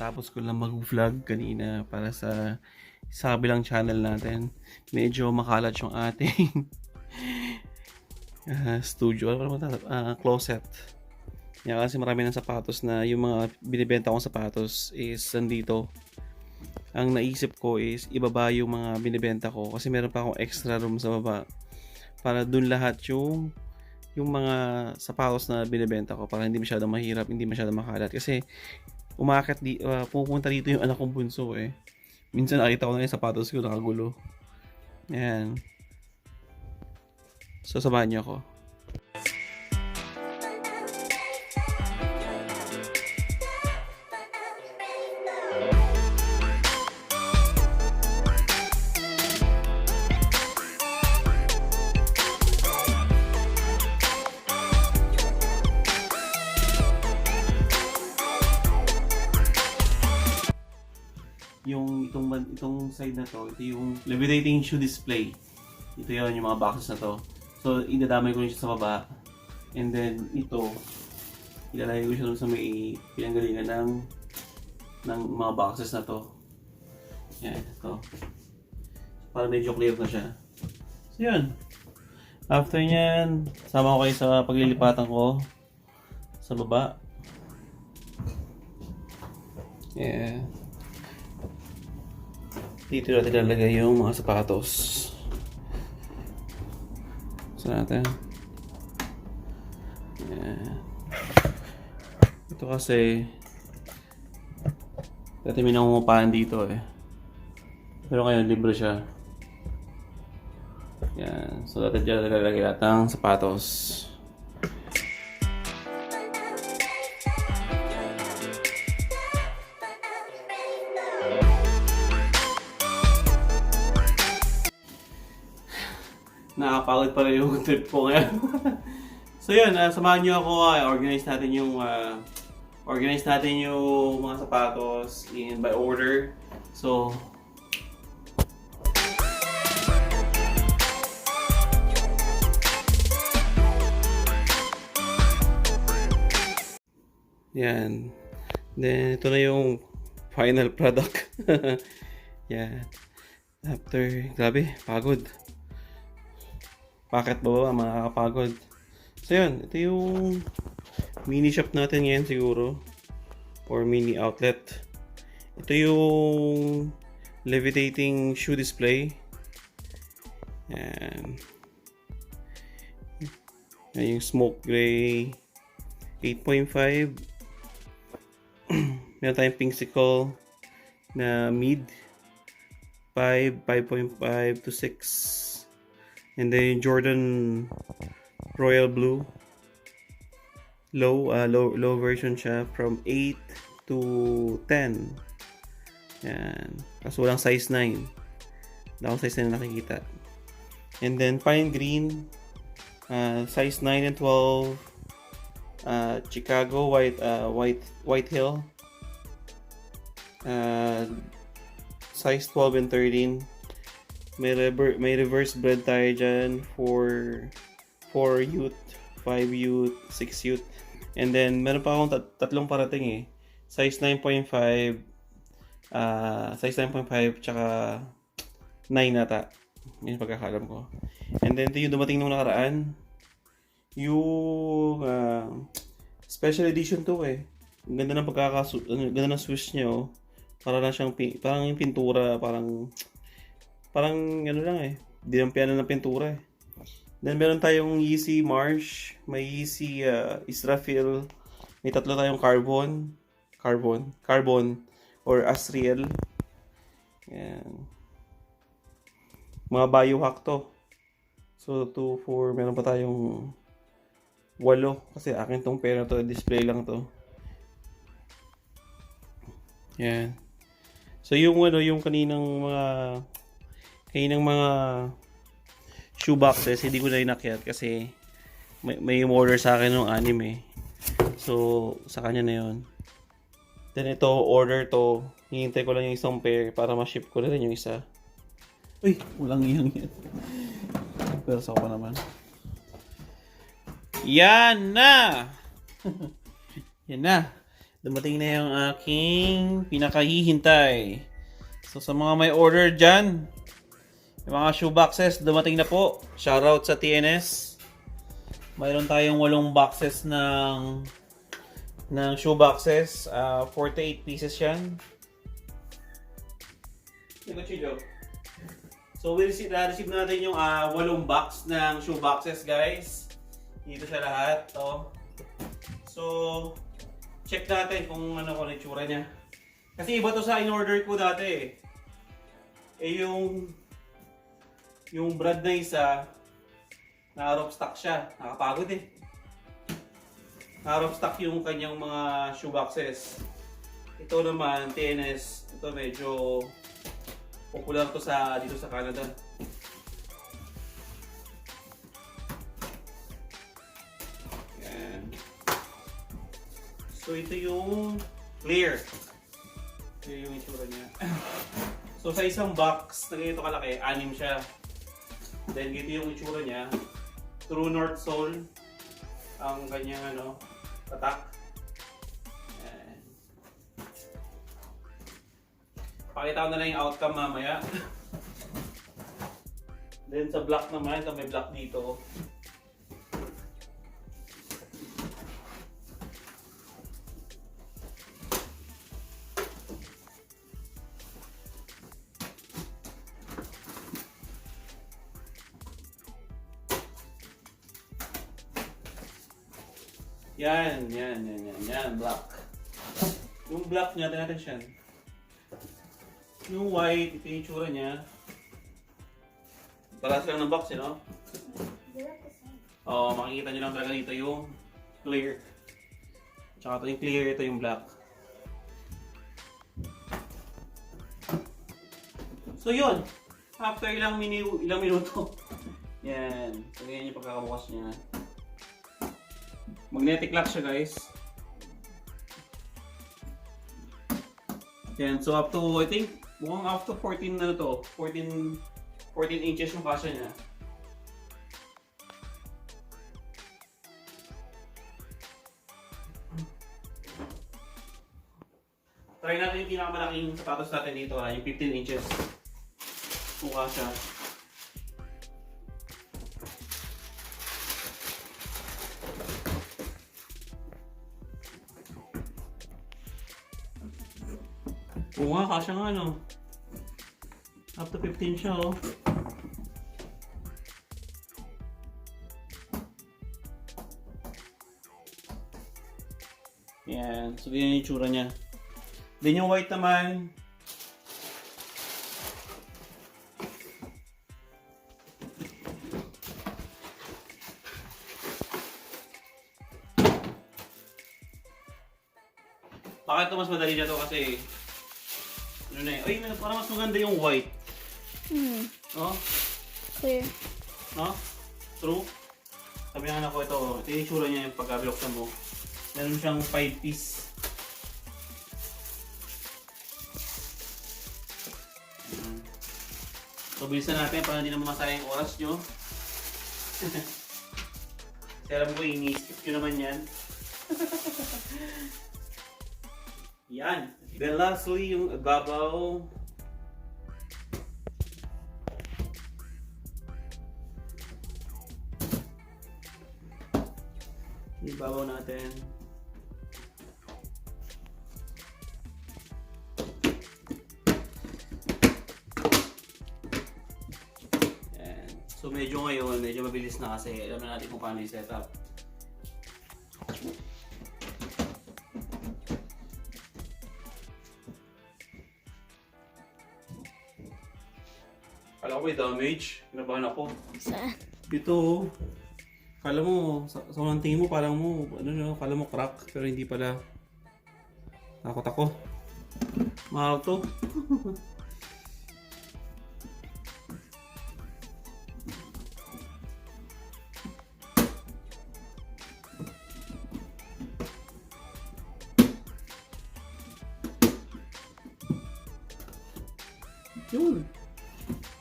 Kakatapos ko lang mag-vlog kanina para sa kabilang channel natin. Medyo makalat yung ating studio. Ano ba closet. Yan, kasi marami ng sapatos na yung mga binibenta kong sapatos is nandito. Ang naisip ko is ibaba yung mga binibenta ko kasi meron pa akong extra room sa baba para dun lahat yung mga sapatos na binibenta ko para hindi masyadong mahirap, hindi masyadong makalat. Kasi pupunta dito yung anak kong bunso eh. Minsan nakita ko na yung sapatos ko nakagulo. Ayan. So, samahan niyo ako. Itong side na to, ito yung levitating shoe display. Ito yun, yung mga boxes na to. So, idadamay ko rin siya sa baba. And then, ito, ilalagay ko siya sa may pinanggalingan ng mga boxes na to. Yan, ito. Para medyo clear na siya. So, yun. After nyan, sama ko kayo sa paglilipatan ko sa baba. Yeah. Dito natin lalagay yung mga sapatos. So natin. Yan. Ito kasi dati may nangungupahan dito eh. Pero ngayon libre siya. Yan. So dati dyan lalagay lahat ng sapatos. Nakapagod pa rin yung trip ko ngayon. So yun, samahan nyo ako, organize natin yung mga sapatos by order. So yan. Then ito na yung final product. Yan. After, grabe, pagod. Bakit ba makakapagod? So yun, ito yung mini shop natin ngayon siguro. Or mini outlet. Ito yung levitating shoe display. Yan. Yan yung smoke gray 8.5. Meron tayong Pinksicle na mid 5, 5.5 to 6. And then Jordan Royal Blue low version siya from 8 to 10. Yan. Kaso walang size 9. Wala akong size 9 na nakikita. And then Pine Green size 9 and 12 Chicago White Hill size 12 and 13. May reverse bread tayo dyan for 4 youth, 5 youth, 6 youth. And then, meron pa akong tatlong parating eh. Size 9.5, tsaka 9 nata. Yan pagkakalam ko. And then, ito yung dumating nung nakaraan. Yung special edition to eh. Ang ganda ng ganda ng swoosh niya oh. Parang yung pintura, parang ano lang eh, dinampian na ng pintura eh. Then meron tayong Yeezy Marsh, may Yeezy Israfil, may tatlo tayong carbon or Asriel. Yan. Mga biohack to. So 2, 4, meron pa tayong 8 kasi akin tong pera to, display lang to. Yan. So yung kaninang mga shoe boxes, hindi ko na inakyat kasi may order sa akin ng anime. So, sa kanya na yun. Then ito, order to. Hihintay ko lang yung isang pair para ma-ship ko na rin yung isa. Uy, walang iyang yan. Pero sa ko naman. Yan na! Yan na! Dumating na yung aking pinakahihintay. So sa mga may order dyan, yung mga shoe boxes, dumating na po. Shoutout sa TNS. Mayroon tayong 8 boxes ng shoe boxes. 48 pieces yan. So na-receive natin yung 8 box ng shoe boxes, guys. Dito siya lahat. So check natin kung ano kung itsura niya. Kasi iba to sa in-order ko dati yung brand na isa na out of stock siya. Nakapagod out of stock yung kanyang mga shoe boxes. Ito naman, TNS. Ito medyo popular to dito sa Canada. Yan. So ito yung clear. Ito yung itsura niya. So sa isang box na ganito kalaki, 6 siya. Then ganito yung itsura niya. True North sole ang kanyang tatak. Yan. Pakita ko na lang yung outcome mamaya. Then sa black naman, may black dito. Yan, black. Yung black niya, natin siya. Yung white, ito yung itsura niya. Paras lang ng box, no? Oo, makikita nyo lang talaga dito yung clear. Tsaka ito yung clear, ito yung black. So yun, after ilang minuto, yan. So ganyan yung pagkakabukas niya. Magnetic lock siya, guys. Yan, so up to, I think, mukhang up to 14 na to. 14 inches yung kasya niya. Try natin yung pinakamalaking sapatos natin dito, yung 15 inches. Kung kasya. Oo nga, kasya nga up to 15 siya Yan, so ganyan yung itsura niya. Then yung white naman, bakit ito mas madali na to kasi parang mas maganda yung white. No? Clear. No? True? Sabi nga ko ito yung itsura niya yung pagkabiloksan mo. Meron siyang 5 piece. So bilisan natin para hindi na mamasayang yung oras nyo. Kasi alam ko, ini-skip nyo naman yan. Yan. Then lastly, yung babaw. Yung babaw natin. Yan. So medyo ngayon, medyo mabilis na kasi alam na natin kung paano yung setup. Kala ko may damage. Kinabahan ako. Saan? Dito. Kala mo, sa unang tingin mo, parang mo, kala mo crack. Pero hindi pala. Takot ako. Mahal to. Yun.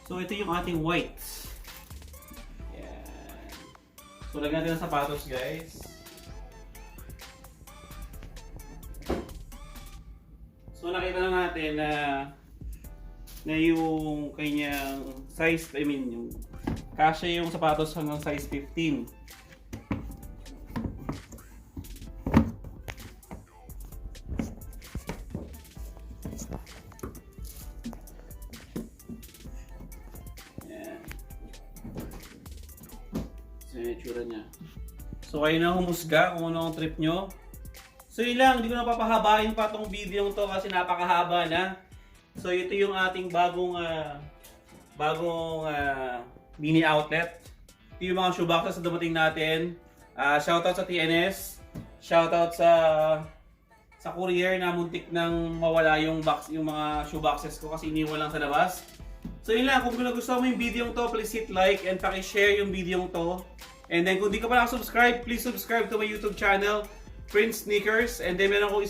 So ito yung ating white. Yan. So lagyan natin ng sapatos, guys. natin na yung kanyang size, I mean, yung kasya yung sapatos hanggang size 15. Yan. So, yung itsura niya. So, kayo na humusga kung ano ang trip nyo. So, yun lang. Hindi ko na papahabain pa itong video to kasi napakahaba na. So, ito yung ating bagong mini outlet. Ito yung mga shoeboxes na dumating natin. Shoutout sa TNS. Shoutout sa courier na muntik nang mawala yung mga shoeboxes ko kasi iniwan lang sa labas. So yun lang, kung nagustuhan mo yung video to, please hit like and paki-share yung video to. And then kung di ka pa nakasubscribe, please subscribe to my YouTube channel, Prince Sneakers. And then meron ako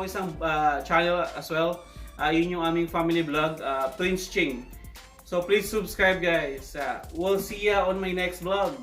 isang channel as well. Yun yung aming family vlog, Twins Ching. So please subscribe guys. We'll see ya on my next vlog.